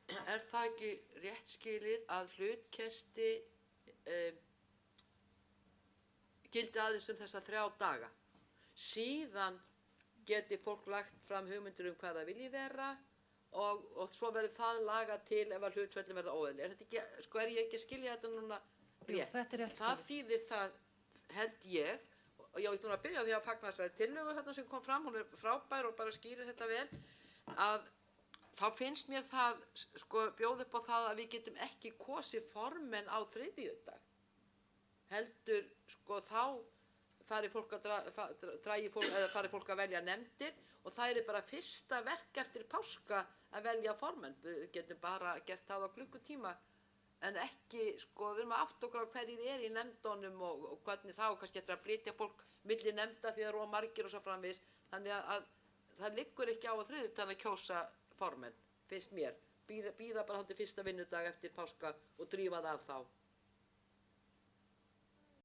Er það ekki rétt skilið að hlutkesti gildi aðeins þessa 3 daga? Síðan geti fólk lagt fram hugmyndir hvað það vilji vera og svo verður það lagað til ef að hlutföllin verða óeðlileg. Er þetta ekki, sko, er ég ekki að skilja þetta núna rétt? Jú, þetta rétt skilið. Það þýðir það, held ég, og ég ætti að byrja á því að fagna þessari tillögu þarna sem kom fram, hún frábær og bara skýrir þetta vel, að þá finnst mér það, sko, bjóða upp á það að við getum ekki kosið formenn á þriðjudag. Heldur, sko, þá fari fólk að velja nefndir og það bara fyrsta verk eftir páska að velja formenn. Við getum bara gert það á klukkutíma en ekki, sko, við erum að átta okkur á hverjir í nefndunum og hvernig þá kannski eftir að flytja fólk milli nefnda því það eru of margir og svo framvegis. Þannig að það liggur ekki á að þriðjudag að kjósa formenn, finnst mér. Bíða bara til fyrsta vinnudag eftir páska og drífa það af þá.